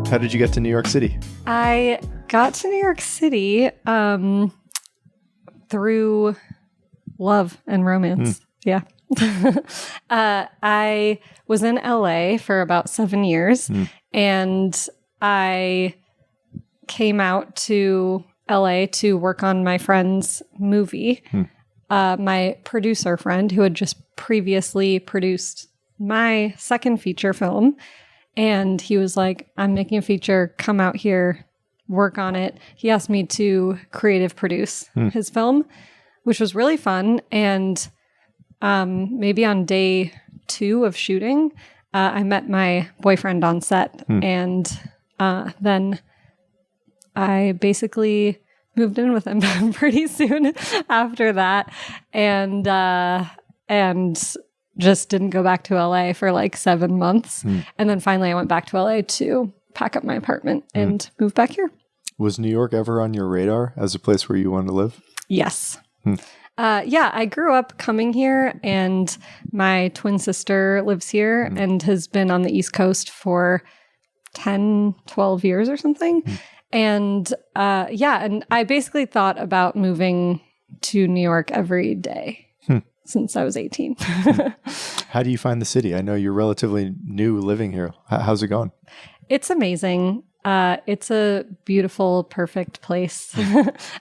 How did you get to New York City? I got to New York City through love and romance. Yeah. I was in LA for about 7 years, and I came out to LA to work on my friend's movie. My producer friend, who had just previously produced my second feature film, and he was like, I'm making a feature, come out here, work on it. He asked me to creative produce his film, which was really fun. And maybe on day 2 of shooting, I met my boyfriend on set. And then I basically moved in with him pretty soon after that. And just didn't go back to LA for like 7 months. And then finally I went back to LA to pack up my apartment and move back here. Was New York ever on your radar as a place where you wanted to live? Yes. Yeah, I grew up coming here, and my twin sister lives here and has been on the East Coast for 10, 12 years or something. And and I basically thought about moving to New York every day since I was 18. How do you find the city? I know you're relatively new living here. How's it going? It's amazing. It's a beautiful, perfect place.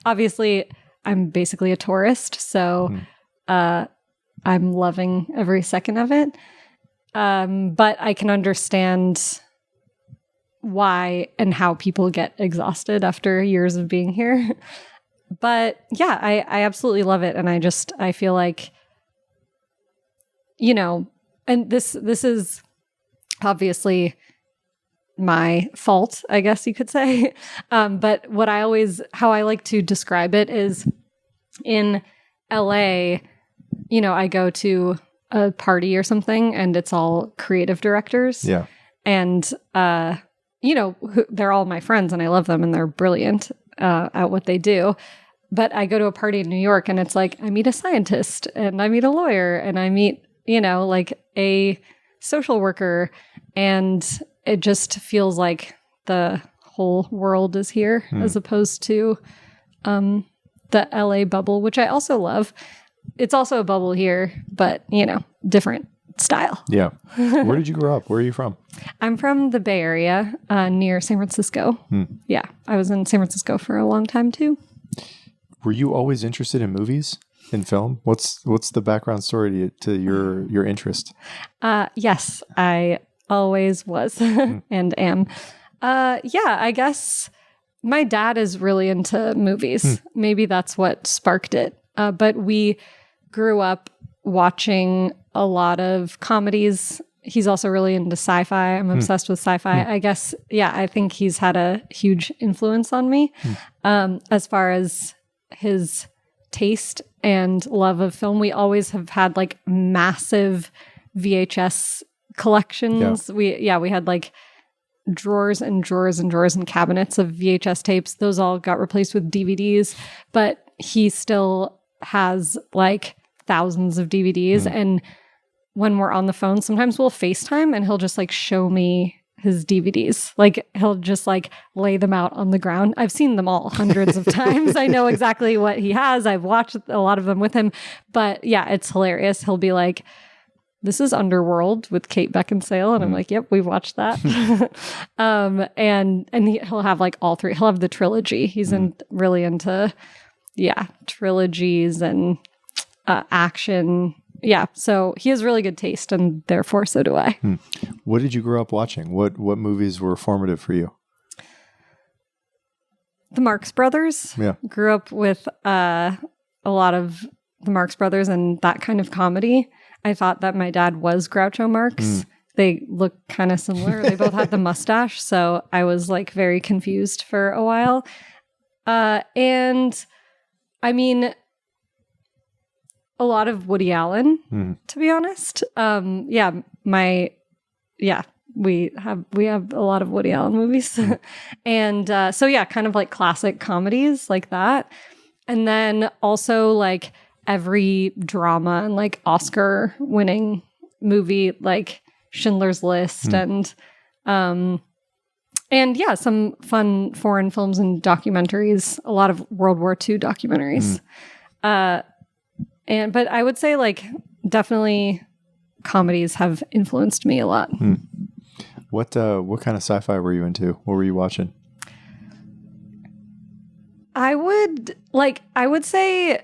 Obviously, I'm basically a tourist, so I'm loving every second of it. But I can understand why and how people get exhausted after years of being here. But yeah, I absolutely love it. And I feel like, you know, and this is obviously my fault, I guess you could say. But how I like to describe it is, in LA, you know, I go to a party or something and it's all creative directors. Yeah. And, you know, they're all my friends and I love them and they're brilliant at what they do. But I go to a party in New York and it's like, I meet a scientist and I meet a lawyer and I meet, you know, like a social worker, and it just feels like the whole world is here as opposed to the LA bubble, which I also love. It's also a bubble here, but, you know, different style. Yeah. Where did you grow up? Where are you from? I'm from the Bay Area, near San Francisco. Yeah, I was in San Francisco for a long time too. Were you always interested in movies, in film? What's the background story to your interest? Yes, I always was and am. Yeah, I guess my dad is really into movies. Maybe that's what sparked it. But we grew up watching a lot of comedies. He's also really into sci-fi. I'm obsessed with sci-fi. I guess, yeah, I think he's had a huge influence on me as far as his taste and love of film. We always have had like massive VHS collections. Yeah. We had like drawers and drawers and drawers and cabinets of VHS tapes. Those all got replaced with DVDs, but he still has like thousands of DVDs. And when we're on the phone, sometimes we'll FaceTime and he'll just like show me his DVDs. Like he'll just like lay them out on the ground. I've seen them all hundreds of times. I know exactly what he has. I've watched a lot of them with him, but yeah, it's hilarious. He'll be like, this is Underworld with Kate Beckinsale. And I'm like, yep, we've watched that. And he'll have like all three. He'll have the trilogy. He's really into, trilogies and action. Yeah. So he has really good taste, and therefore so do I. What did you grow up watching? What movies were formative for you? The Marx Brothers. Yeah. Grew up with a lot of the Marx Brothers and that kind of comedy. I thought that my dad was Groucho Marx. They look kind of similar. They both had the mustache. So I was like very confused for a while. And I mean, a lot of Woody Allen, to be honest. We have a lot of Woody Allen movies. And so yeah, kind of like classic comedies like that. And then also like every drama and like Oscar winning movie, like Schindler's List and yeah, some fun foreign films and documentaries, a lot of World War II documentaries. But I would say like definitely comedies have influenced me a lot. What kind of sci-fi were you into? What were you watching? I would say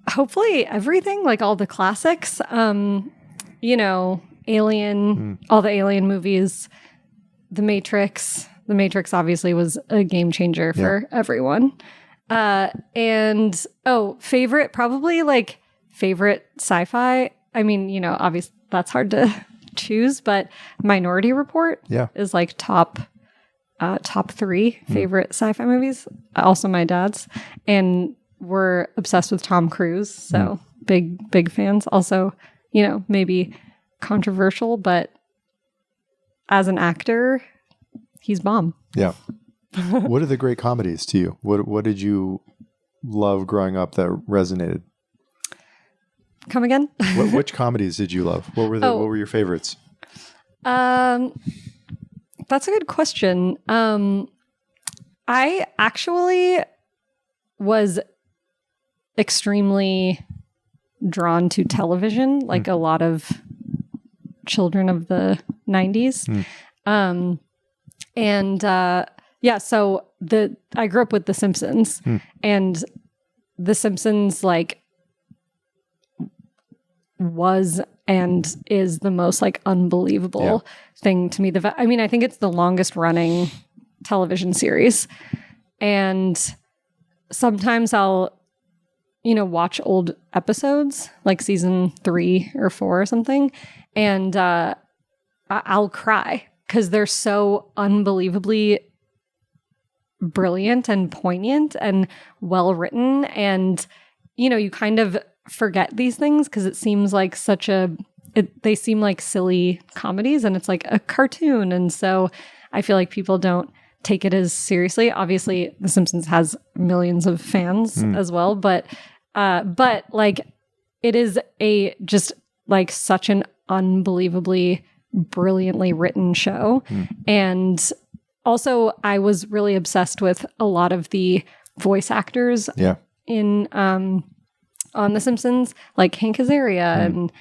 hopefully everything, like all the classics, Alien, all the Alien movies, The Matrix. The Matrix obviously was a game changer for everyone. And favorite sci-fi. I mean, obviously that's hard to choose, but Minority Report is like top 3 favorite sci-fi movies. Also my dad's, and we're obsessed with Tom Cruise. So big fans. Also, maybe controversial, but as an actor, he's bomb. Yeah. What are the great comedies to you? What did you love growing up that resonated? Come again? Which comedies did you love? What were your favorites? That's a good question. I actually was extremely drawn to television, like a lot of children of the 90s. So I grew up with The Simpsons, and The Simpsons like was and is the most like unbelievable thing to me. I think it's the longest running television series, and sometimes I'll watch old episodes like season 3 or 4 or something, and I'll cry because they're so unbelievably brilliant and poignant and well written. And, you kind of forget these things because it seems like they seem like silly comedies, and it's like a cartoon. And so I feel like people don't take it as seriously. Obviously, The Simpsons has millions of fans as well, but like it is just like such an unbelievably brilliantly written show. And also I was really obsessed with a lot of the voice actors in on The Simpsons, like Hank Azaria and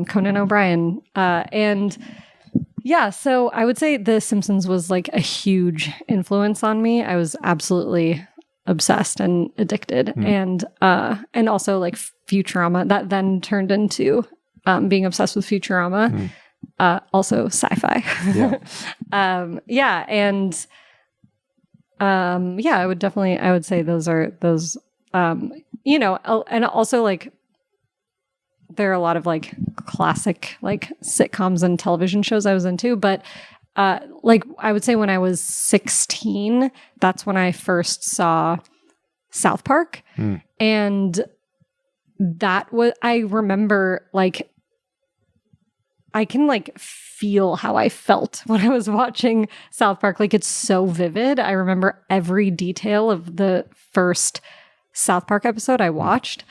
Conan O'Brien. So I would say The Simpsons was like a huge influence on me. I was absolutely obsessed and addicted. And also like Futurama, that then turned into being obsessed with Futurama. Also sci-fi. I would say those are those, and also like there are a lot of like classic like sitcoms and television shows I was into, but like I would say when I was 16, that's when I first saw South Park. And that was, I remember like I can like feel how I felt when I was watching South Park. Like it's so vivid. I remember every detail of the first South Park episode I watched.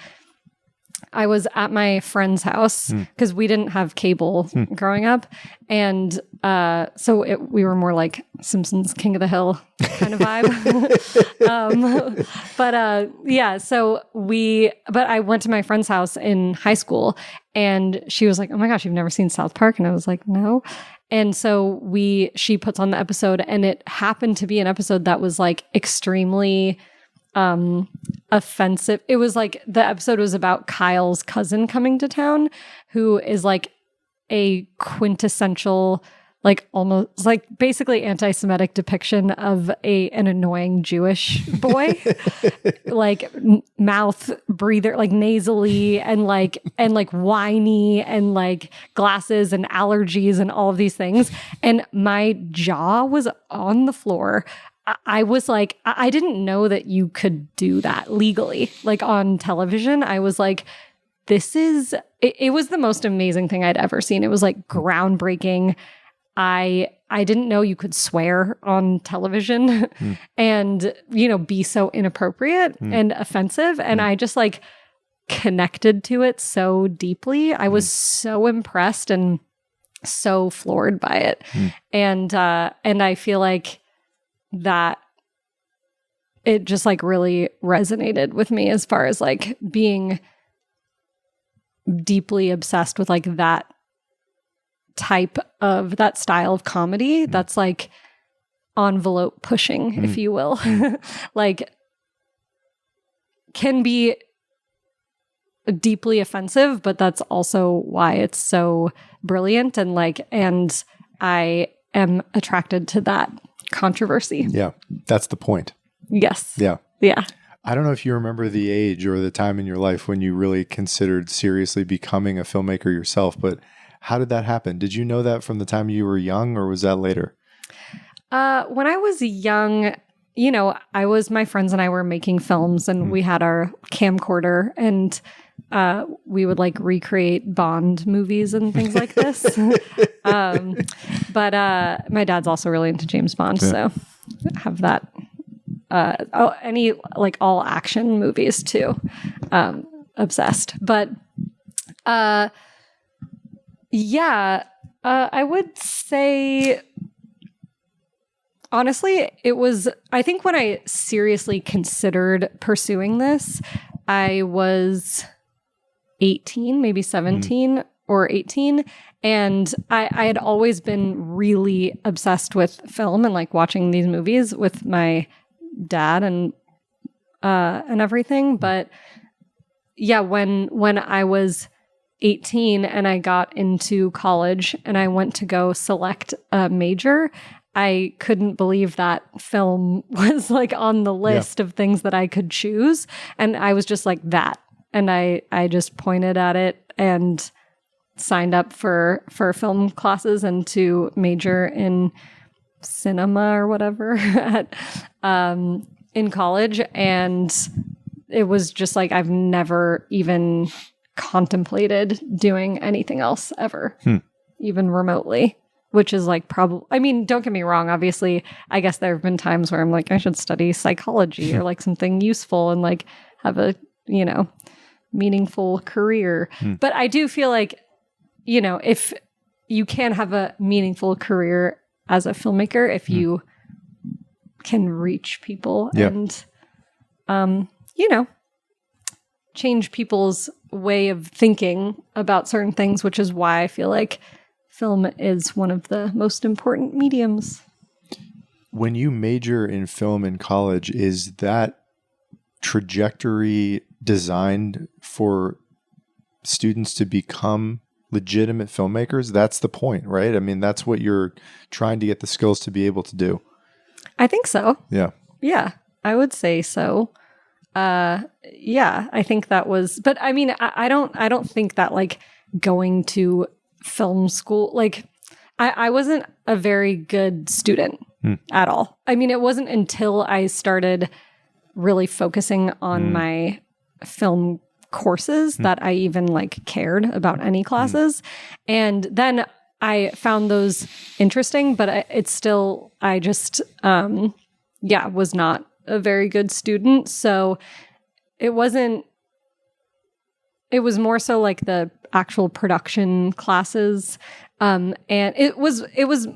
I was at my friend's house because we didn't have cable growing up. And we were more like Simpsons King of the Hill kind of vibe. But I went to my friend's house in high school, and she was like, "Oh my gosh, you've never seen South Park?" And I was like, "No." And so she puts on the episode, and it happened to be an episode that was like extremely offensive. It was like the episode was about Kyle's cousin coming to town, who is like a quintessential, like almost like basically anti-Semitic depiction of an annoying Jewish boy, like mouth breather, like nasally and like whiny and like glasses and allergies and all of these things. And my jaw was on the floor. I was like, I didn't know that you could do that legally, like on television. I was like, it was the most amazing thing I'd ever seen. It was like groundbreaking. I didn't know you could swear on television and, be so inappropriate and offensive. And I just like connected to it so deeply. I was so impressed and so floored by it. And I feel like that it just like really resonated with me as far as like being deeply obsessed with like that style of comedy that's like envelope pushing, if you will. Like can be deeply offensive, but that's also why it's so brilliant. And I am attracted to that controversy. Yeah, that's the point. Yes. Yeah. Yeah. I don't know if you remember the age or the time in your life when you really considered seriously becoming a filmmaker yourself, but how did that happen? Did you know that from the time you were young, or was that later? When I was young, you know, my friends and I were making films, and we had our camcorder, and we would like recreate Bond movies and things like this. But my dad's also really into James Bond, so I have that. Any like all action movies too. Obsessed. But yeah, I would say honestly, I think when I seriously considered pursuing this, I was 18, maybe 17 or 18. And I had always been really obsessed with film and like watching these movies with my dad and everything. But yeah, when I was 18 and I got into college and I went to go select a major, I couldn't believe that film was like on the list of things that I could choose. And I was just like that. And I just pointed at it and signed up for film classes and to major in cinema or whatever at in college. And it was just like I've never even contemplated doing anything else ever, even remotely, which is like probably, I mean, don't get me wrong. Obviously, I guess there have been times where I'm like, I should study psychology or like something useful and like have a, you know, meaningful career. But I do feel like, you know, if you can have a meaningful career as a filmmaker, if you can reach people and, you know, change people's way of thinking about certain things, which is why I feel like film is one of the most important mediums. When you major in film in college, is that trajectory designed for students to become legitimate filmmakers? That's the point, right? I mean, that's what you're trying to get the skills to be able to do. I think so. Yeah. Yeah, I would say so. Yeah, I think that was, but I mean, I don't think that like going to film school, like I wasn't a very good student at all. I mean, it wasn't until I started really focusing on my film courses that I even like cared about any classes. And then I found those interesting, but it's still, I just, was not a very good student. So it was more so like the actual production classes. And it was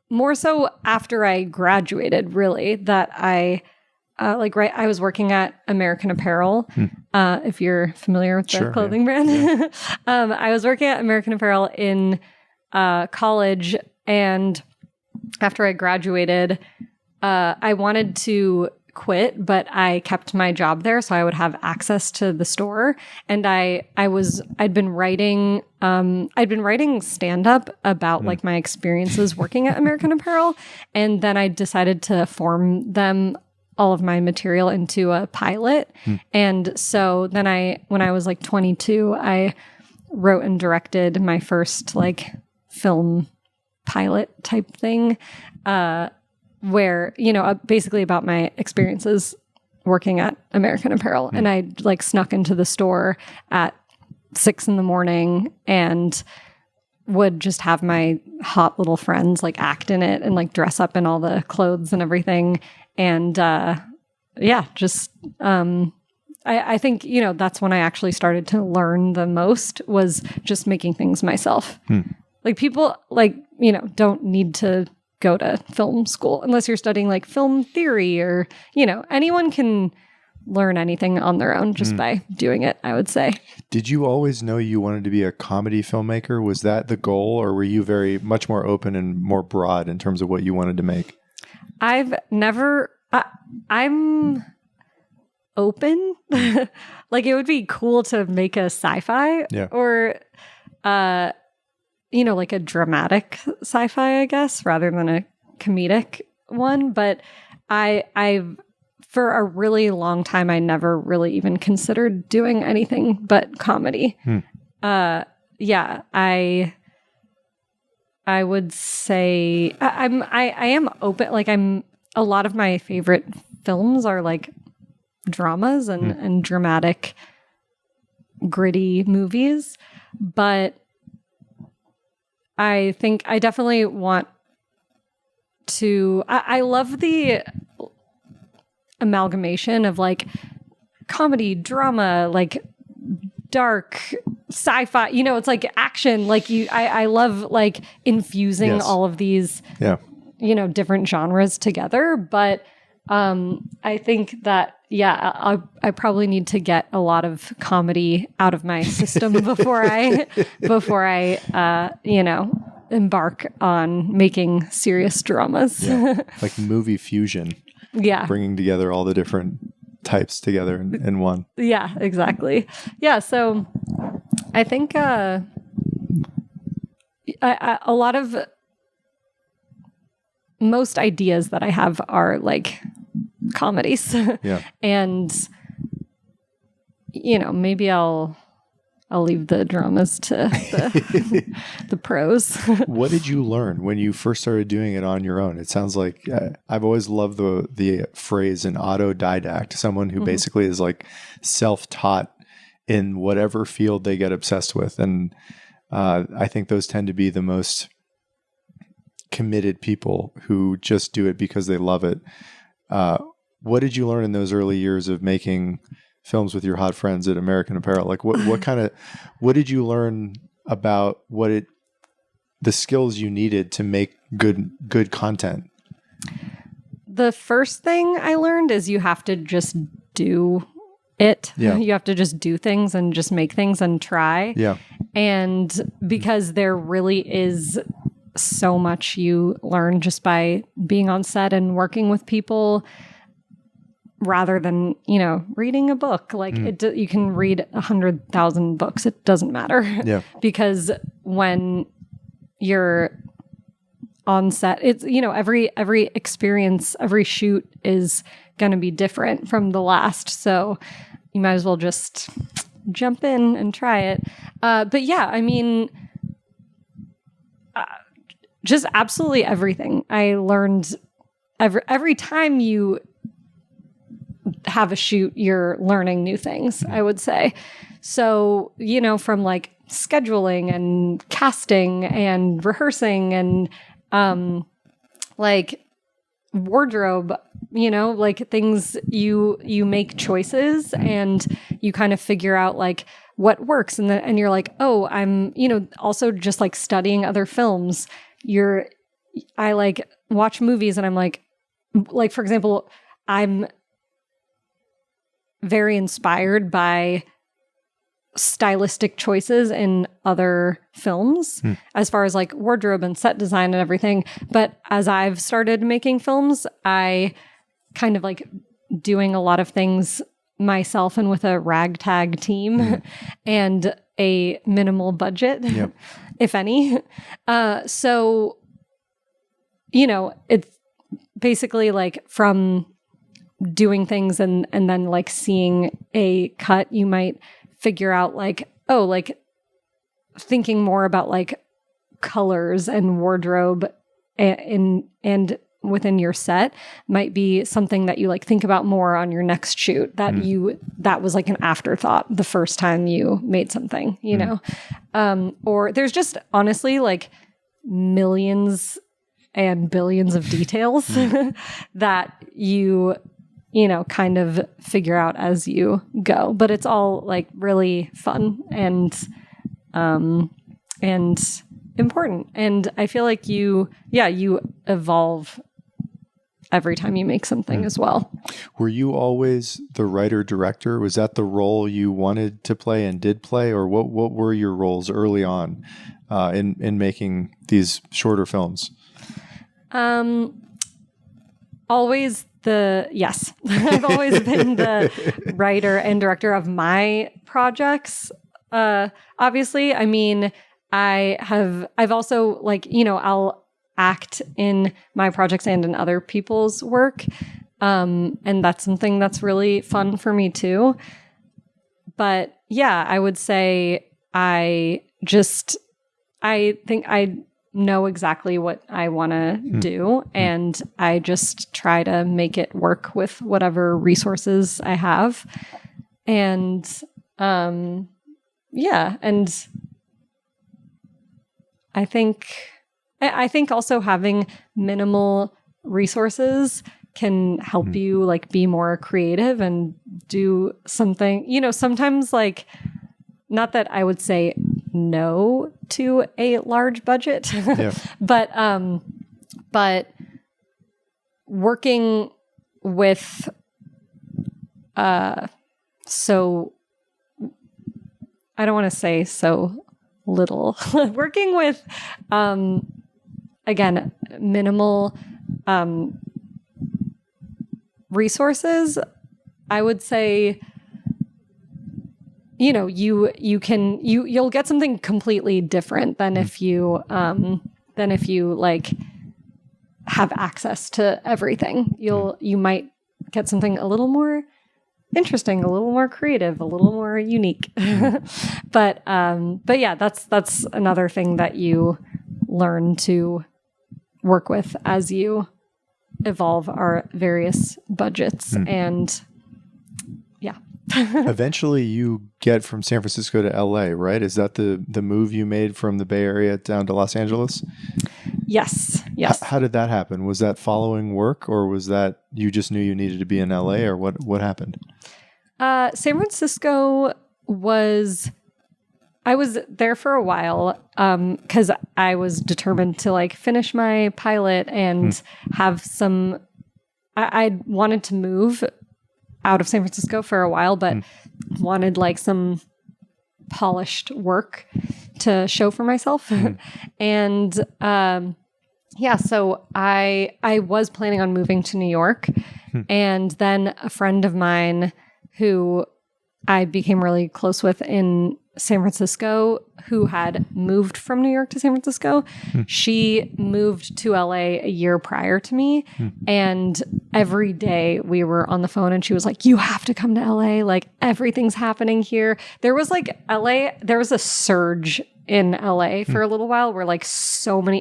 more so after I graduated, really, that I was working at American Apparel. If you're familiar with the clothing brand. Yeah. I was working at American Apparel in college, and after I graduated, I wanted to quit, but I kept my job there so I would have access to the store. And I'd been writing stand-up about like my experiences working at American Apparel. And then I decided to form them, all of my material, into a pilot. And so then when I was like 22, I wrote and directed my first like film pilot type thing, where, you know, basically about my experiences working at American Apparel. And I like snuck into the store at 6 a.m. and would just have my hot little friends like act in it and like dress up in all the clothes and everything. And I think, that's when I actually started to learn the most, was just making things myself. Like people don't need to go to film school unless you're studying like film theory or, anyone can learn anything on their own just by doing it, I would say. Did you always know you wanted to be a comedy filmmaker? Was that the goal, or were you very much more open and more broad in terms of what you wanted to make? I'm open. Like, it would be cool to make a sci-fi or, like a dramatic sci-fi, I guess, rather than a comedic one. But I've for a really long time, I never really even considered doing anything but comedy. I would say I am open. Like, a lot of my favorite films are like dramas and dramatic, gritty movies. But I think I definitely want to, I love the amalgamation of like comedy, drama, like dark sci-fi, it's like action, like I love like infusing all of these, different genres together. But I think that, I probably need to get a lot of comedy out of my system before I embark on making serious dramas. Like movie fusion. Bringing together all the different types together in one. Yeah, exactly. Yeah. So I think a lot of most ideas that I have are like comedies. And, maybe I'll leave the dramas to the pros. What did you learn when you first started doing it on your own? It sounds like I've always loved the phrase an autodidact, someone who basically is like self-taught in whatever field they get obsessed with. And I think those tend to be the most committed people who just do it because they love it. What did you learn in those early years of making films with your hot friends at American Apparel? Like what did you learn about the skills you needed to make good content? The first thing I learned is you have to just do it. You have to just do things and just make things and try. And because there really is so much you learn just by being on set and working with people, rather than, reading a book. Like you can read 100,000 books. It doesn't matter. Because when you're on set, it's, every experience, every shoot is going to be different from the last. So you might as well just jump in and try it. But yeah, I mean, just absolutely everything. I learned every time you have a shoot, you're learning new things, I would say. So, from like scheduling and casting and rehearsing and like wardrobe, like things you make choices and you kind of figure out like what works. And you're like, oh, I'm, also just like studying other films. I like watch movies and I'm like, for example, I'm very inspired by stylistic choices in other films as far as like wardrobe and set design and everything. But as I've started making films, I kind of like doing a lot of things myself and with a ragtag team and a minimal budget, if any. So, it's basically like from doing things and then like seeing a cut, you might figure out like, oh, like thinking more about like colors and wardrobe and within your set might be something that you like think about more on your next shoot that was like an afterthought the first time you made something, or there's just honestly like millions and billions of details that you kind of figure out as you go. But it's all like really fun and important. And I feel like you evolve every time you make something as well. Were you always the writer-director? Was that the role you wanted to play and did play? Or what were your roles early on in making these shorter films? Yes. I've always been the writer and director of my projects. Obviously, I mean, I've also I'll act in my projects and in other people's work. And that's something that's really fun for me too. But yeah, I would say I think I know exactly what I want to do, and I just try to make it work with whatever resources I have. And and I think also having minimal resources can help you like be more creative and do something, sometimes like, not that I would say no to a large budget, but working with, so I don't want to say so little, working with, again, minimal, resources, I would say, you'll get something completely different than if you like have access to everything. You might get something a little more interesting, a little more creative, a little more unique. But yeah, that's another thing that you learn to work with as you evolve our various budgets. And yeah. Eventually you get from San Francisco to LA, right? Is that the move you made from the Bay Area down to Los Angeles? Yes. How did that happen? Was that following work, or was that you just knew you needed to be in LA, or what happened? San Francisco I was there for a while because I was determined to like finish my pilot and have some. I wanted to move out of San Francisco for a while, but wanted like some polished work to show for myself. And so I was planning on moving to New York, and then a friend of mine who I became really close with in San Francisco, who had moved from New York to San Francisco. She moved to LA a year prior to me. And every day we were on the phone and she was like, you have to come to LA. Like everything's happening here. There was a surge in LA for a little while where like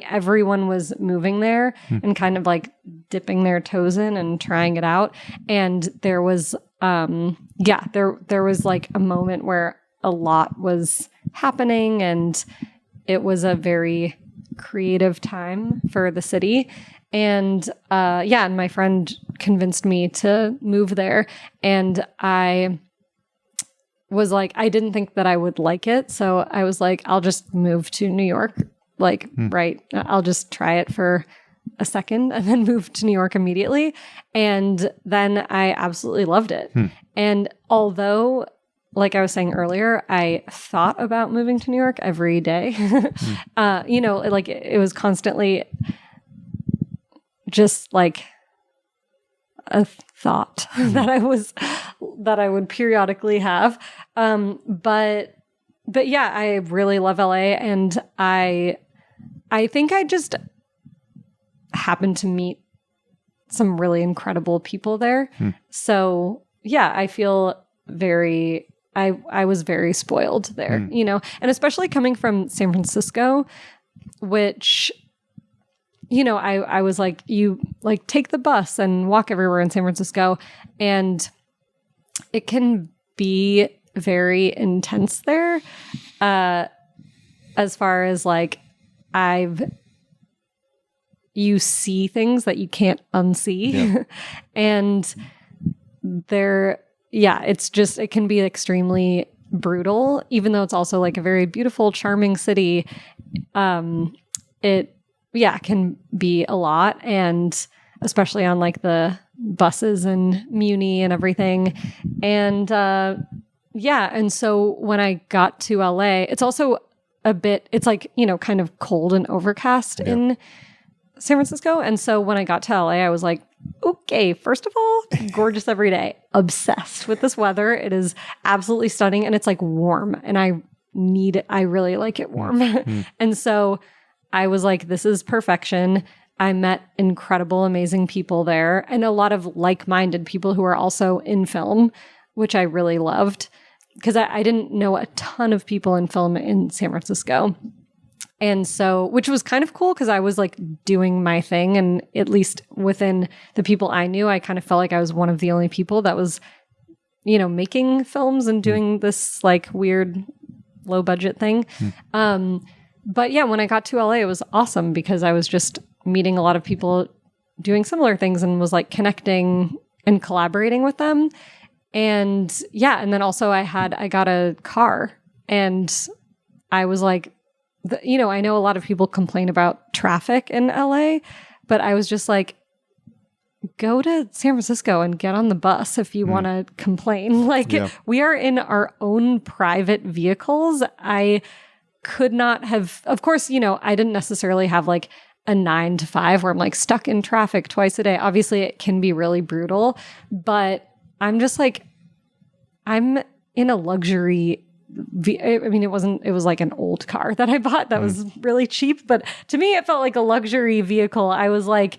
everyone was moving there and kind of like dipping their toes in and trying it out. And there was, there was like a moment where a lot was happening and it was a very creative time for the city. And and my friend convinced me to move there. And I was like, I didn't think that I would like it. So I was like, I'll just move to New York. Like, right. I'll just try it for a second and then move to New York immediately. And then I absolutely loved it. And although, like I was saying earlier, I thought about moving to New York every day. Like it was constantly just like a thought that I would periodically have. But yeah, I really love LA, and I think I just happened to meet some really incredible people there. So yeah, I feel I was very spoiled there, and especially coming from San Francisco, which, I was like, you like take the bus and walk everywhere in San Francisco, and it can be very intense there. As far as like, you see things that you can't unsee. And it's just, it can be extremely brutal, even though it's also like a very beautiful, charming city. It can be a lot, and especially on like the buses and Muni and everything. And and so when I got to LA, it's also it's like, kind of cold and overcast in San Francisco. And so when I got to LA, I was like, okay, first of all, gorgeous every day. Obsessed with this weather. It is absolutely stunning, and it's like warm, and I really like it warm. And so I was like, this is perfection. I met incredible, amazing people there, and a lot of like-minded people who are also in film, which I really loved, because I didn't know a ton of people in film in San Francisco. And so, which was kind of cool, because I was like doing my thing, and at least within the people I knew, I kind of felt like I was one of the only people that was, making films and doing this like weird low budget thing. But yeah, when I got to LA, it was awesome, because I was just meeting a lot of people doing similar things and was like connecting and collaborating with them. And and then also I got a car, and I was like, I know a lot of people complain about traffic in LA, but I was just like, go to San Francisco and get on the bus if you want to complain. Like, we are in our own private vehicles. I could not have, of course, I didn't necessarily have like a 9 to 5 where I'm like stuck in traffic twice a day. Obviously, it can be really brutal, but I'm just like, I'm in a luxury. It was like an old car that I bought that was really cheap, but to me, it felt like a luxury vehicle. I was like,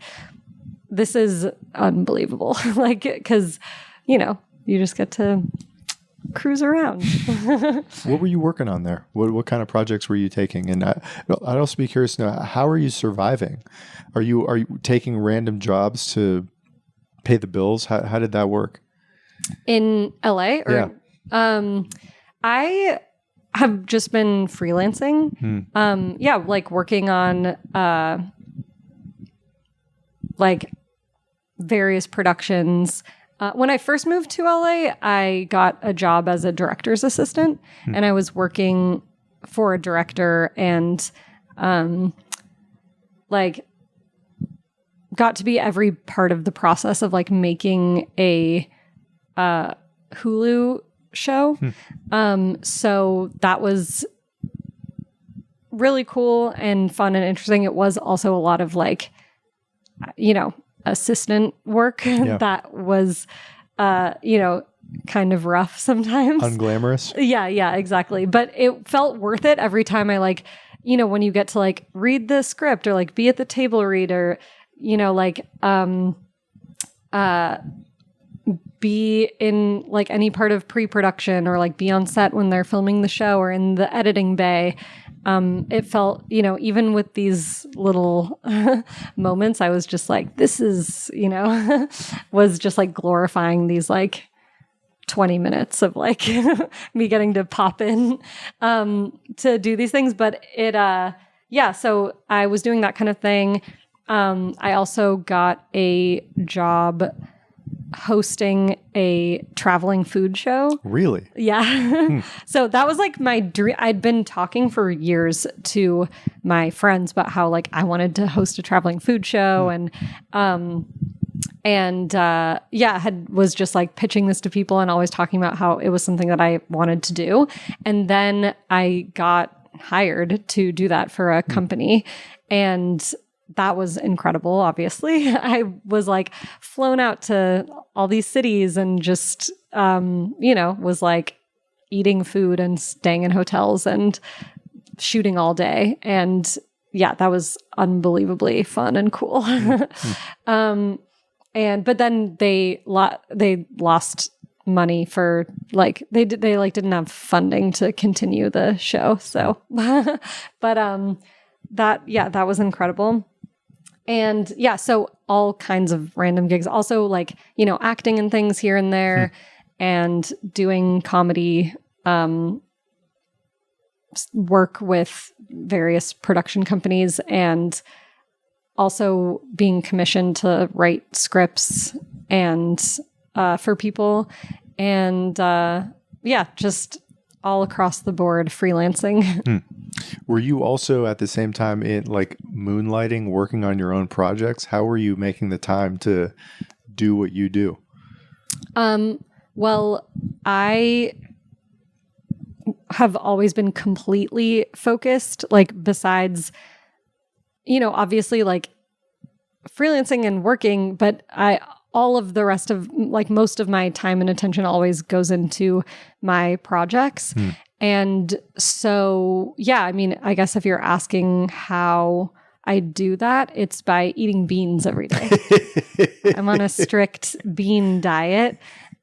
this is unbelievable. Like, because, you just get to cruise around. What were you working on there? What kind of projects were you taking? And I'd also be curious to know, how are you surviving? Are you taking random jobs to pay the bills? How did that work? In LA? I have just been freelancing. Like working on like various productions. When I first moved to LA, I got a job as a director's assistant, and I was working for a director, and like got to be every part of the process of like making a Hulu show. So that was really cool and fun and interesting. It was also a lot of like, assistant work that was, kind of rough sometimes. Unglamorous. Yeah, exactly. But it felt worth it every time I like, when you get to like read the script or like be at the table read or, be in like any part of pre-production or like be on set when they're filming the show or in the editing bay. It felt, even with these little moments, I was just like, this is, was just like glorifying these like 20 minutes of like me getting to pop in to do these things. But it, so I was doing that kind of thing. I also got a job hosting a traveling food show. Really? Yeah. So that was like my dream. I'd been talking for years to my friends about how like I wanted to host a traveling food show was just like pitching this to people and always talking about how it was something that I wanted to do. And then I got hired to do that for a company, and that was incredible. Obviously, I was like flown out to all these cities and just, was like eating food and staying in hotels and shooting all day. And yeah, that was unbelievably fun and cool. But then they lost money for like, they didn't have funding to continue the show. So, but, that was incredible. And so all kinds of random gigs, also like, acting and things here and there and doing comedy, work with various production companies, and also being commissioned to write scripts and, for people. And just all across the board freelancing. Were you also at the same time in like moonlighting, working on your own projects? How were you making the time to do what you do? Well, I have always been completely focused, like besides, obviously like freelancing and working, but all of the rest of like most of my time and attention always goes into my projects. And so, yeah, I mean, I guess if you're asking how I do that, it's by eating beans every day. I'm on a strict bean diet.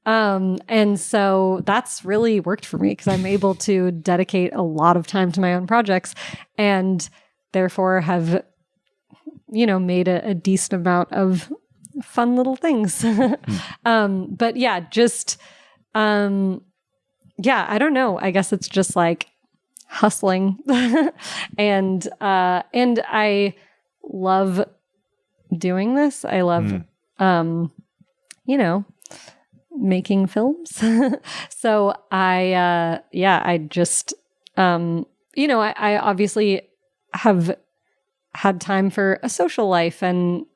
And so that's really worked for me because I'm able to dedicate a lot of time to my own projects and therefore have, made a decent amount of fun little things. But yeah, just, I don't know. I guess it's just like hustling and I love doing this. I love, making films. So I just, I obviously have had time for a social life and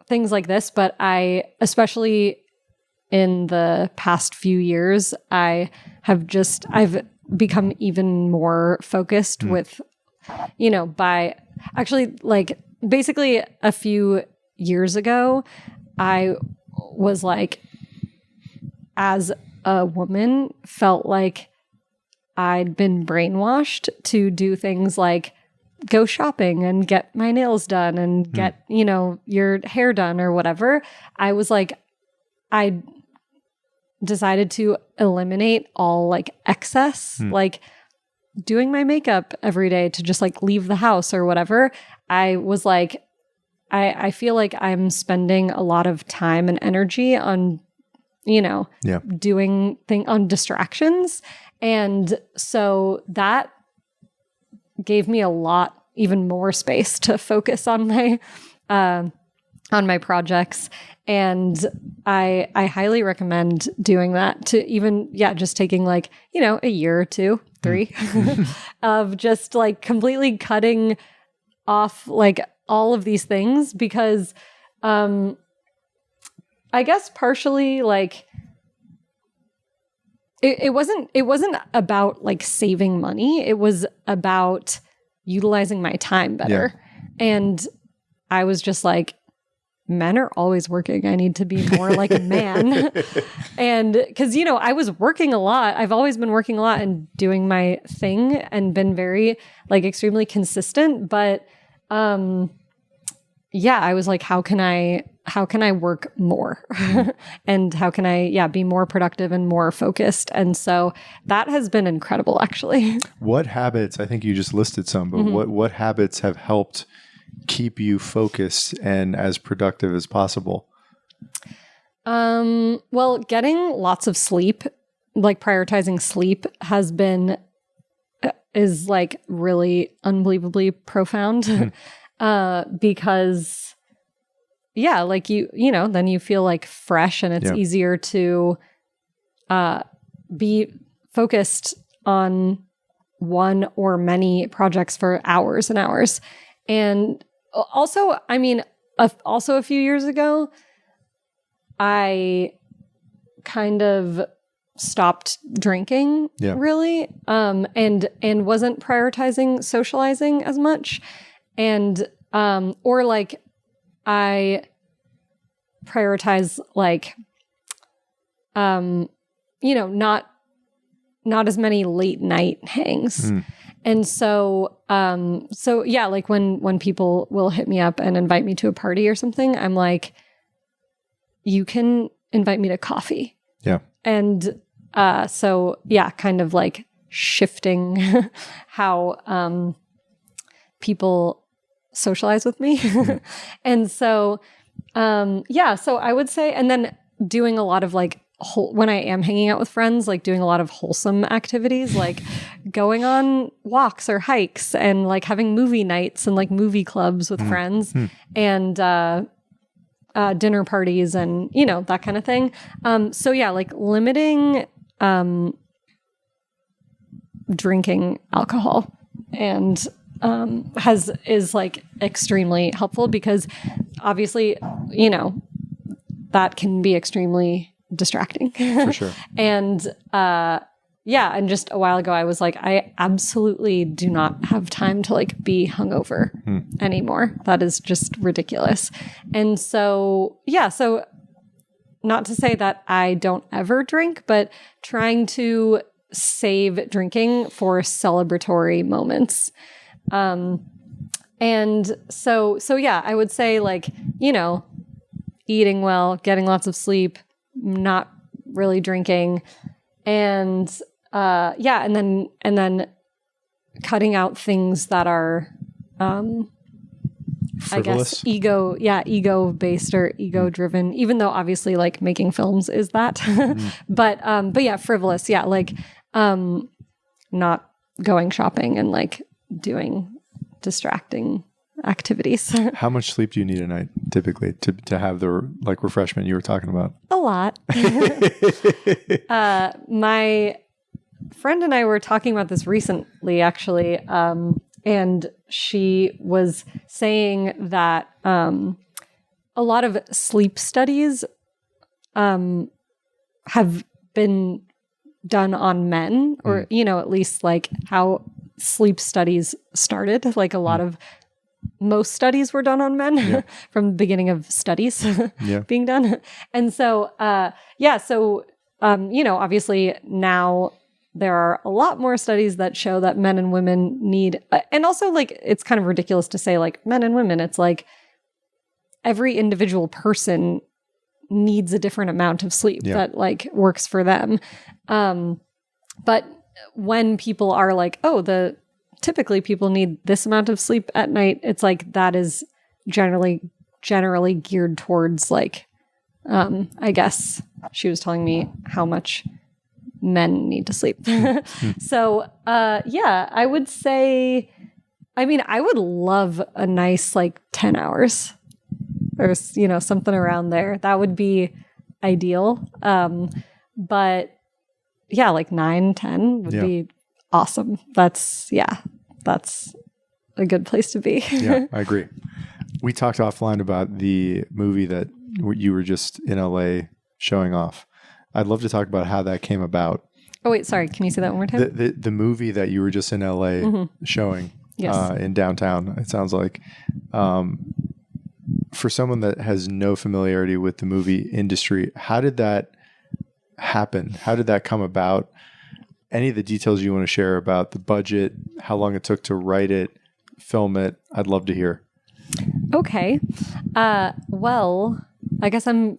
things like this, but especially in the past few years, I've become even more focused with, by actually like basically a few years ago, I was like, as a woman, felt like I'd been brainwashed to do things like go shopping and get my nails done and get, your hair done or whatever. I was like, I decided to eliminate all like excess, like doing my makeup every day to just like leave the house or whatever. I was like, I feel like I'm spending a lot of time and energy on, doing on distractions. And so that gave me a lot, even more space to focus on my projects. And I highly recommend doing that to even, just taking like, a year or 2, 3 of just like completely cutting off like all of these things because, I guess partially like it wasn't about like saving money. It was about utilizing my time better. Yeah. And I was just like, men are always working. I need to be more like a man. And because, I was working a lot. I've always been working a lot and doing my thing and been very like extremely consistent. But I was like, how can I work more? And how can I, be more productive and more focused? And so that has been incredible, actually. What habits, I think you just listed some, but what habits have helped keep you focused and as productive as possible? Well, getting lots of sleep, like prioritizing sleep is like really unbelievably profound. Because like then you feel like fresh and it's easier to, be focused on one or many projects for hours and hours. And also, I mean, also a few years ago, I kind of stopped drinking really, and wasn't prioritizing socializing as much. And, or like I prioritize like, not as many late night hangs. And so, like when people will hit me up and invite me to a party or something, I'm like, you can invite me to coffee. Yeah. And, kind of like shifting how, people socialize with me. And so, so I would say, and then doing a lot of like, when I am hanging out with friends, like doing a lot of wholesome activities, like going on walks or hikes and like having movie nights and like movie clubs with friends. And, dinner parties and, you know, that kind of thing. So yeah, like limiting drinking alcohol and is like extremely helpful because obviously, you know, that can be extremely distracting. For sure. And yeah, and just a while ago I was like, I absolutely do not have time to like be hungover anymore. That is just ridiculous. And so, yeah, so not to say that I don't ever drink, but trying to save drinking for celebratory moments. And so yeah, I would say like, you know, eating well, getting lots of sleep, not really drinking, and yeah, and then cutting out things that are Frivolous? I guess ego based or ego driven, even though obviously like making films is that. But yeah, frivolous, yeah, like not going shopping and like doing distracting activities. How much sleep do you need a night typically to have the like refreshment you were talking about? A lot. My friend and I were talking about this recently, actually, and she was saying that a lot of sleep studies have been done on men, or you know, at least like how sleep studies started. Like a lot of most studies were done on men from the beginning of studies being done. And so, you know, obviously now there are a lot more studies that show that men and women need, and also like, it's kind of ridiculous to say like men and women. It's like every individual person needs a different amount of sleep that like works for them. But when people are like, oh, typically people need this amount of sleep at night, it's like that is generally geared towards like, I guess she was telling me how much men need to sleep. So, yeah, I would say, I mean, I would love a nice like 10 hours or, you know, something around there. That would be ideal. But yeah, like 9, 10 would be awesome. That's a good place to be. Yeah, I agree. We talked offline about the movie that you were just in LA showing off. I'd love to talk about how that came about. Oh, wait, sorry. Can you say that one more time? The movie that you were just in LA showing in downtown, it sounds like. For someone that has no familiarity with the movie industry, how did that happen? How did that come about? Any of the details you want to share about the budget, how long it took to write it, film it, I'd love to hear. Okay. Well, I guess I'm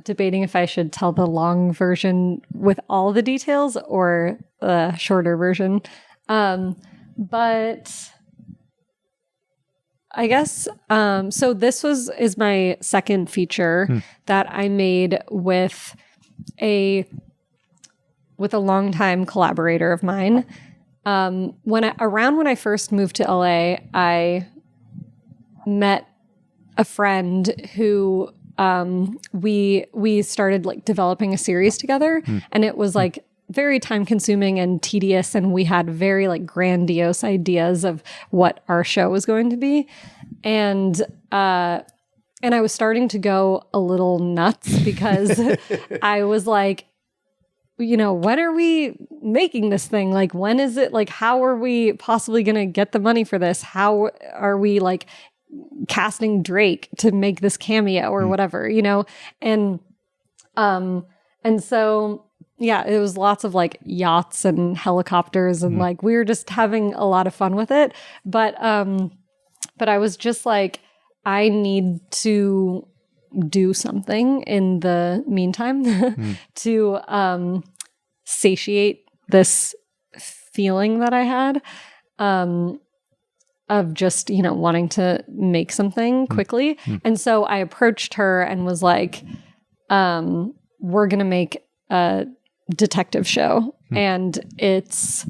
debating if I should tell the long version with all the details or the shorter version. But I guess, so this is my second feature that I made with a longtime collaborator of mine. When I first moved to LA, I met a friend who we started like developing a series together, and it was like very time consuming and tedious, and we had very like grandiose ideas of what our show was going to be, and I was starting to go a little nuts because I was like, you know, when are we making this thing? Like, when is it? Like, how are we possibly going to get the money for this? How are we like casting Drake to make this cameo or whatever, you know? And so, yeah, it was lots of like yachts and helicopters and like, we were just having a lot of fun with it. But I was just like, I need to do something in the meantime to satiate this feeling that I had of just, you know, wanting to make something quickly. And so I approached her and was like, we're going to make a detective show. And it's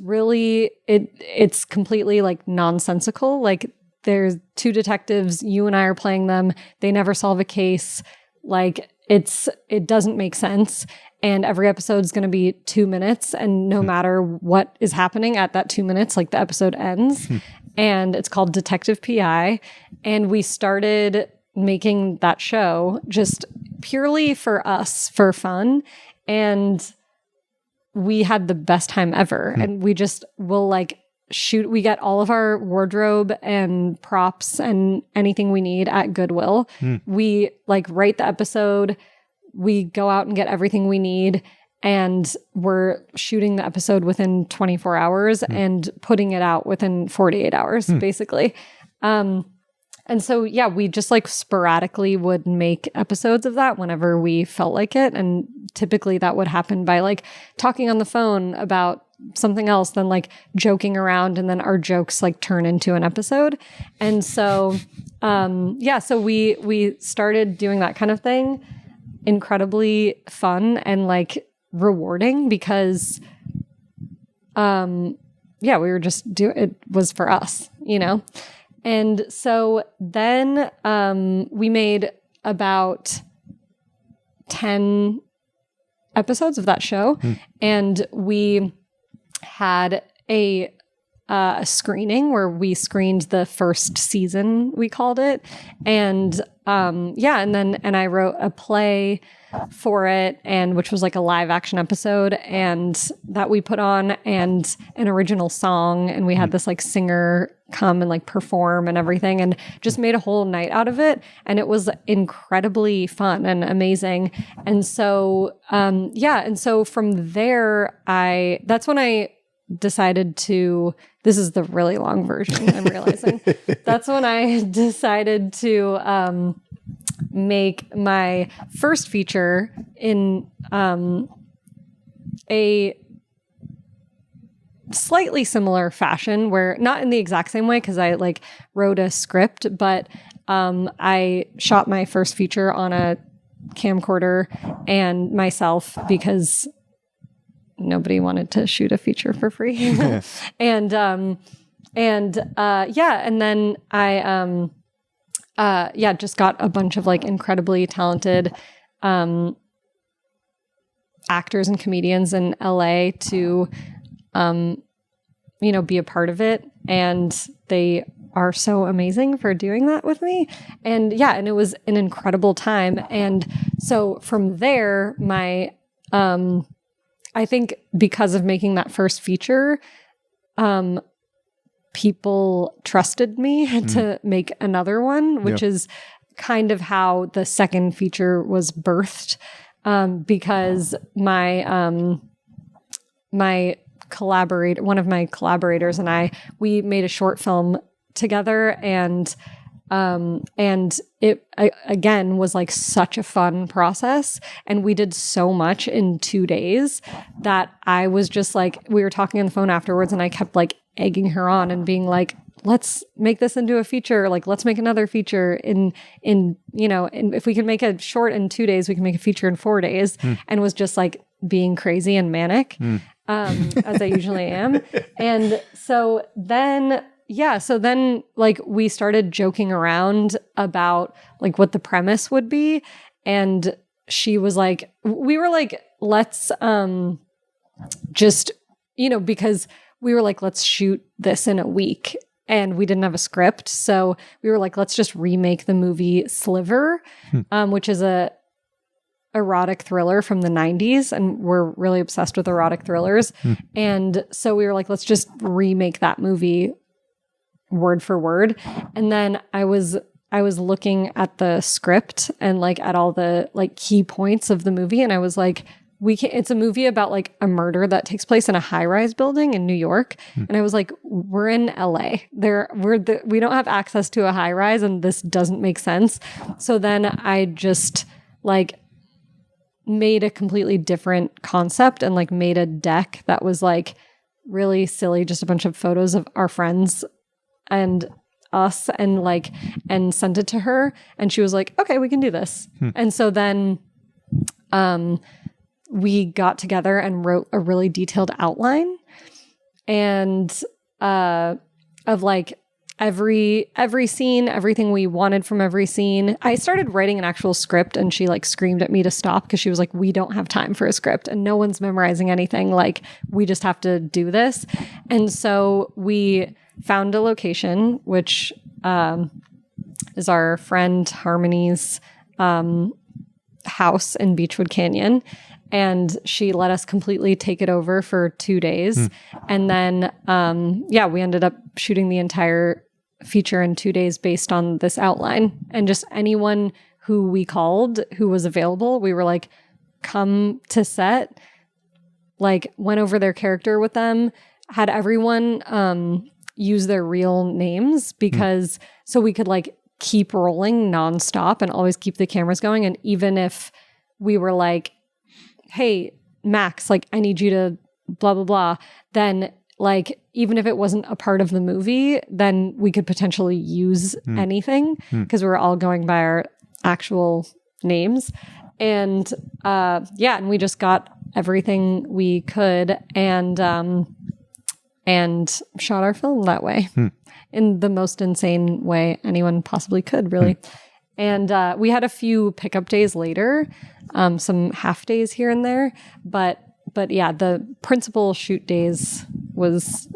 really, it's completely like nonsensical. Like there's two detectives, you and I are playing them. They never solve a case. Like it doesn't make sense. And every episode is going to be 2 minutes. And no matter what is happening at that 2 minutes, like the episode ends. And it's called Detective PI. And we started making that show just purely for us, for fun. And we had the best time ever. And we just will like shoot. We get all of our wardrobe and props and anything we need at Goodwill. We like write the episode. We go out and get everything we need. And we're shooting the episode within 24 hours and putting it out within 48 hours, basically. And so, yeah, we just like sporadically would make episodes of that whenever we felt like it. And typically that would happen by like talking on the phone about something else, then like joking around, and then our jokes like turn into an episode. And so, so we started doing that kind of thing. Incredibly fun and like rewarding because, we were just it was for us, you know? And so then we made about 10 episodes of that show. And we had a screening where we screened the first season, we called it. And and I wrote a play for it, and which was like a live action episode, and that we put on, and an original song, and we had this like singer come and like perform and everything, and just made a whole night out of it. And it was incredibly fun and amazing. And so and so from there that's when I decided to, this is the really long version, I'm realizing. That's when I decided to make my first feature in a slightly similar fashion, where not in the exact same way, because I like wrote a script, but I shot my first feature on a camcorder and myself, because nobody wanted to shoot a feature for free. And then I just got a bunch of like incredibly talented actors and comedians in LA to be a part of it, and they are so amazing for doing that with me. And and it was an incredible time. And so from there, I think because of making that first feature, people trusted me to make another one, which is kind of how the second feature was birthed. Because one of my collaborators and I, we made a short film together, and it again was like such a fun process, and we did so much in 2 days that I was just like, we were talking on the phone afterwards, and I kept like egging her on and being like, let's make this into a feature. Like, let's make another feature and if we can make a short in 2 days, we can make a feature in 4 days. And was just like being crazy and manic, as I usually am. And so then like we started joking around about like what the premise would be. And she was like, we were like, let's just, because we were like, let's shoot this in a week. And we didn't have a script. So we were like, let's just remake the movie Sliver, which is a erotic thriller from the 90s. And we're really obsessed with erotic thrillers. And so we were like, let's just remake that movie word for word. And then I was looking at the script and like at all the like key points of the movie. And I was like, it's a movie about like a murder that takes place in a high-rise building in New York. And I was like, we're in LA. We don't have access to a high-rise, and this doesn't make sense. So then I just like made a completely different concept and like made a deck that was like really silly, just a bunch of photos of our friends and us, and sent it to her. And she was like, okay, we can do this. And so then we got together and wrote a really detailed outline of like every scene, everything we wanted from every scene. I started writing an actual script and she like screamed at me to stop because she was like, we don't have time for a script and no one's memorizing anything. Like, we just have to do this. And so we found a location, which is our friend Harmony's house in Beechwood Canyon. And she let us completely take it over for 2 days. And then, we ended up shooting the entire feature in 2 days based on this outline. And just anyone who we called who was available, we were like, come to set, like went over their character with them, had everyone use their real names because so we could like keep rolling nonstop and always keep the cameras going. And even if we were like, hey, Max, like, I need you to blah, blah, blah. Then, like, even if it wasn't a part of the movie, then we could potentially use anything because we were all going by our actual names. And, and we just got everything we could and shot our film that way in the most insane way anyone possibly could, really. And we had a few pickup days later, some half days here and there, but yeah, the principal shoot days was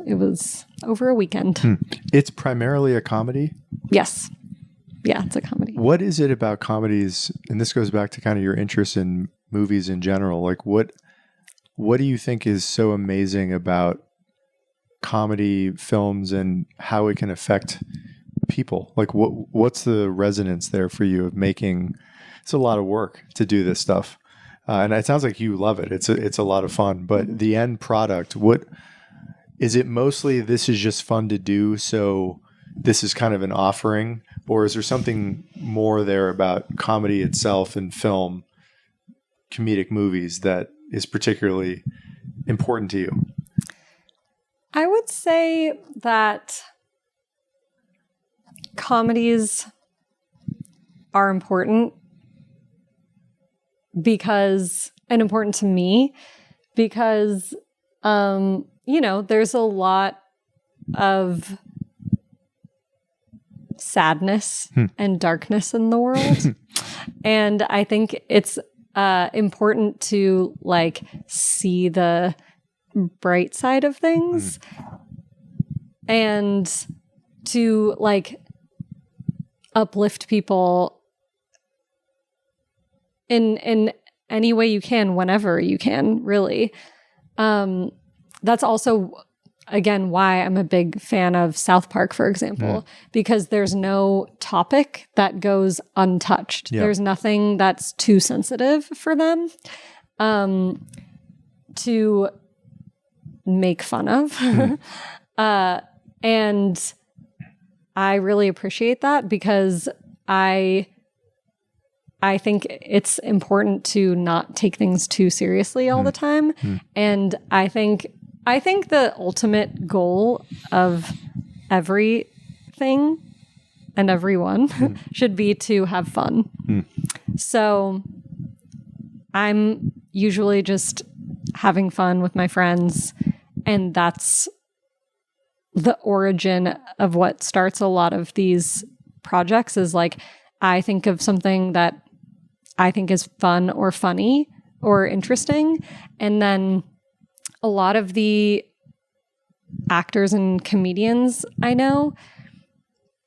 over a weekend. It's primarily a comedy? Yes. Yeah, it's a comedy. What is it about comedies, and this goes back to kind of your interest in movies in general, like what do you think is so amazing about comedy films and how it can affect people? Like what's the resonance there for you of making? It's a lot of work to do this stuff, and it sounds like you love it. It's a lot of fun, but the end product, what is it? Mostly this is just fun to do, so this is kind of an offering, or is there something more there about comedy itself and film, comedic movies, that is particularly important to you? I would say that comedies are important and important to me because, there's a lot of sadness and darkness in the world. And I think it's important to like see the bright side of things and to like uplift people in any way you can, whenever you can, really. That's also, again, why I'm a big fan of South Park, for example, because there's no topic that goes untouched. Yeah. There's nothing that's too sensitive for them to make fun of. And I really appreciate that because I think it's important to not take things too seriously all the time. And I think the ultimate goal of everything and everyone should be to have fun. So I'm usually just having fun with my friends, and that's the origin of what starts a lot of these projects. Is like, I think of something that I think is fun or funny or interesting, and then a lot of the actors and comedians I know,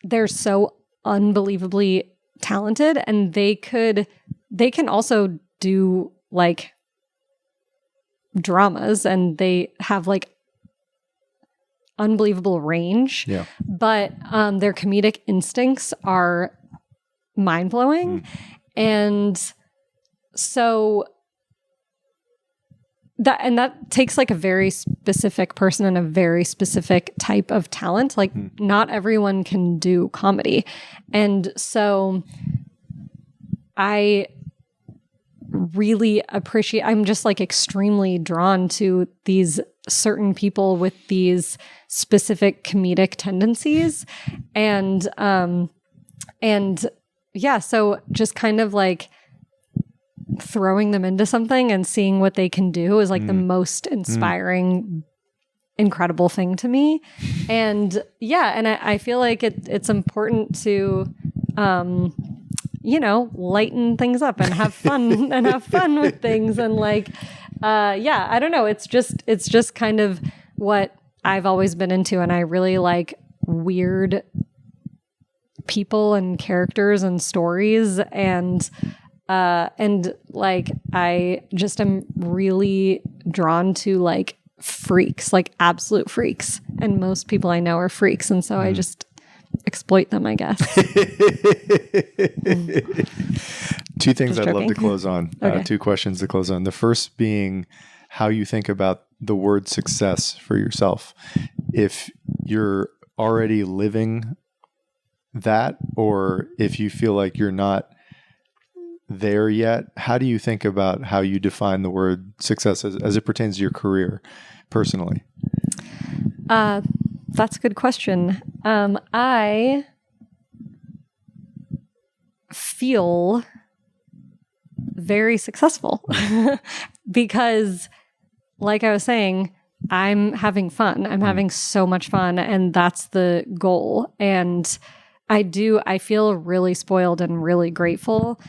they're so unbelievably talented, and they can also do like dramas, and they have like unbelievable range. Yeah. But their comedic instincts are mind-blowing. And so that takes like a very specific person and a very specific type of talent. Like not everyone can do comedy. And so I really appreciate, I'm just like extremely drawn to these certain people with these specific comedic tendencies. And yeah, so just kind of like throwing them into something and seeing what they can do is like the most inspiring incredible thing to me. And yeah, and I feel like it's important to, lighten things up and have fun and have fun with things. And like, I don't know. It's just kind of what I've always been into. And I really like weird people and characters and stories. And like, I just am really drawn to like freaks, like absolute freaks. And most people I know are freaks. And so I just exploit them, I guess. Two things Just I'd love joking. to close on. Okay. Two questions to close on. The first being how you think about the word success for yourself. If you're already living that, or if you feel like you're not there yet, how do you think about how you define the word success as it pertains to your career personally? That's a good question. I feel very successful because, like I was saying, I'm having fun. I'm having so much fun, and that's the goal. And I feel really spoiled and really grateful.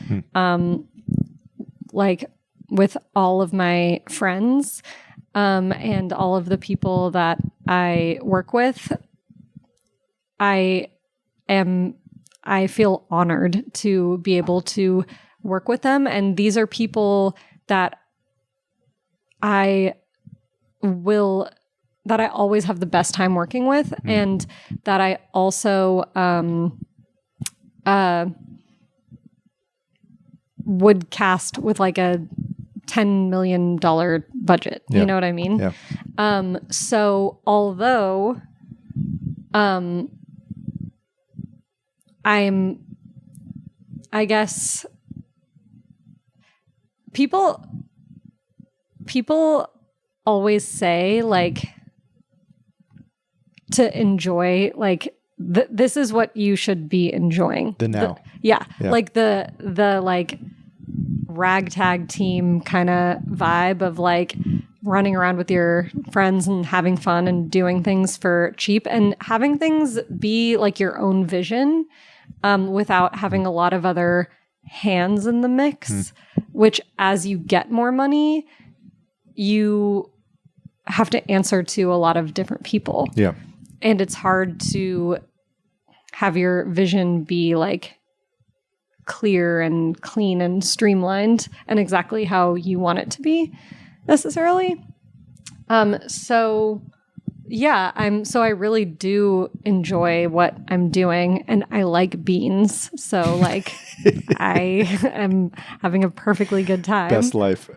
Like with all of my friends, and all of the people that I work with, I feel honored to be able to work with them. And these are people that I always have the best time working with, and that I also would cast with like a $10 million budget. Yeah. You know what I mean? Yeah. So although I guess people always say like to enjoy, like this is what you should be enjoying. The now. Yeah. Yeah. Like the like ragtag team kind of vibe of like running around with your friends and having fun and doing things for cheap and having things be like your own vision, without having a lot of other hands in the mix, which as you get more money, you have to answer to a lot of different people. Yeah. And it's hard to have your vision be like clear and clean and streamlined and exactly how you want it to be necessarily. So yeah, I really do enjoy what I'm doing, and I like beans. So like I am having a perfectly good time. Best life.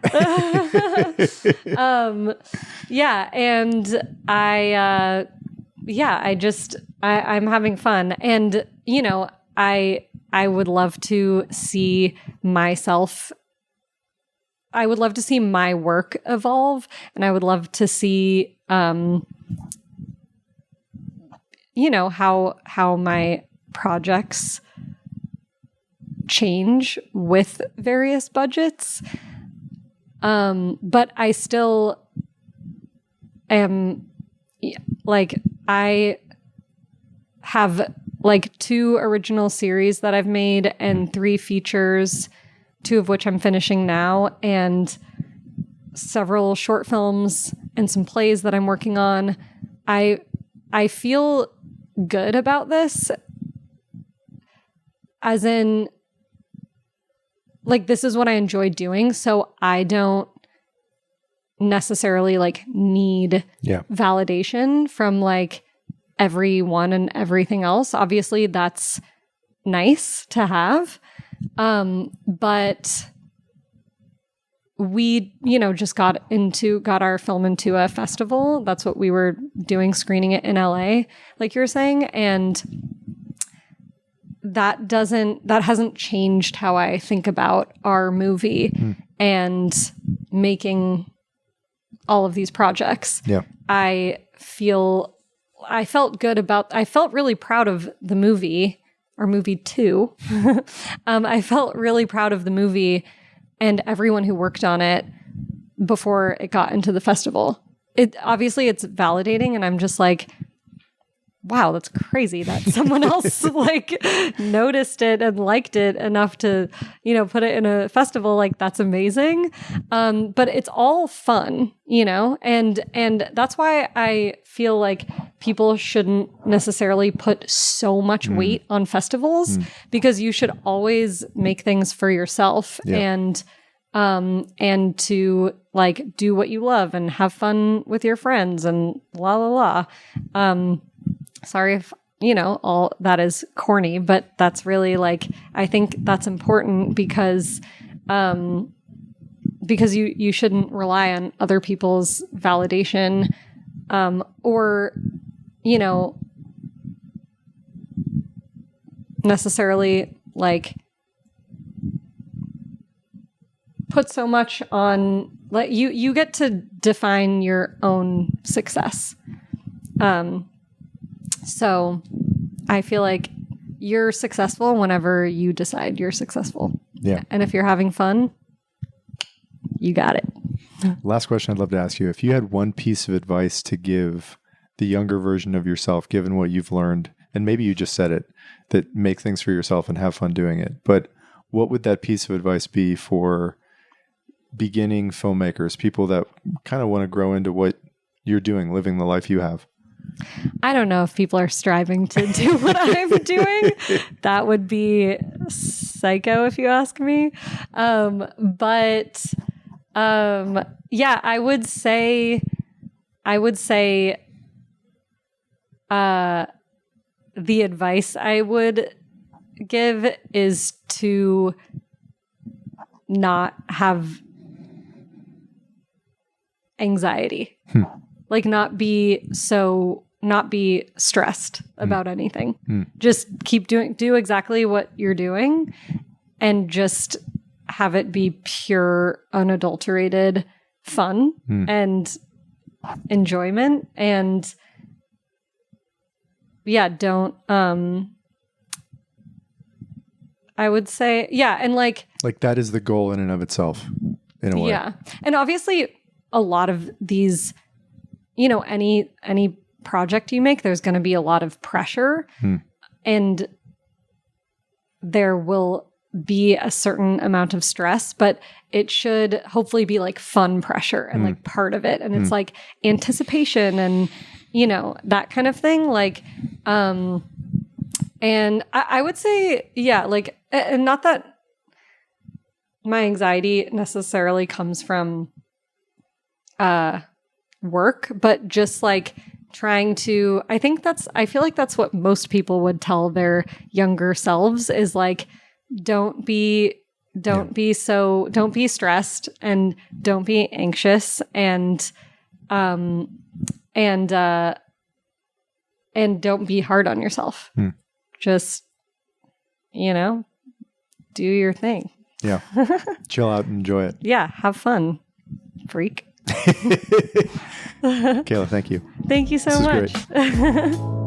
Yeah. And I'm having fun. And, you know, I would love to see myself. I would love to see my work evolve, and I would love to see, you know, how my projects change with various budgets. But I still am like, I have like 2 original series that I've made and 3 features, 2 of which I'm finishing now, and several short films and some plays that I'm working on. I feel good about this, as in, like, this is what I enjoy doing, so I don't necessarily like need validation from like everyone and everything else. Obviously that's nice to have, but we, you know, just got our film into a festival. That's what we were doing, screening it in LA, like you were saying. And that hasn't changed how I think about our movie and making all of these projects. Yeah. I felt really proud of the movie, or movie 2. I felt really proud of the movie and everyone who worked on it before it got into the festival. obviously it's validating, and I'm just like, wow, that's crazy that someone else like noticed it and liked it enough to, put it in a festival. Like, that's amazing. But it's all fun, and that's why I feel like people shouldn't necessarily put so much weight on festivals, because you should always make things for yourself and to like do what you love and have fun with your friends and la la la. Sorry if, all that is corny, but that's really like, I think that's important because you shouldn't rely on other people's validation, or, necessarily like put so much on, like you get to define your own success. So I feel like you're successful whenever you decide you're successful. Yeah. And if you're having fun, you got it. Last question I'd love to ask you. If you had one piece of advice to give the younger version of yourself, given what you've learned, and maybe you just said it, that make things for yourself and have fun doing it, but what would that piece of advice be for beginning filmmakers, people that kind of want to grow into what you're doing, living the life you have? I don't know if people are striving to do what I'm doing. That would be psycho if you ask me. But yeah, I would say the advice I would give is to not have anxiety. Like not be stressed about anything. Just do exactly what you're doing and just have it be pure, unadulterated fun and enjoyment. And yeah, don't, I would say, yeah. And like that is the goal in and of itself, in a way. Yeah. And obviously a lot of these, any project you make, there's going to be a lot of pressure and there will be a certain amount of stress, but it should hopefully be like fun pressure and like part of it. And it's like anticipation and, that kind of thing. Like, and I would say, yeah, like, and not that my anxiety necessarily comes from, work, but just like trying to, I feel like that's what most people would tell their younger selves is like, don't be stressed and don't be anxious and don't be hard on yourself. Just, do your thing. Yeah. Chill out and enjoy it. Yeah. Have fun, freak. Kayla, thank you. Thank you so much. This is great.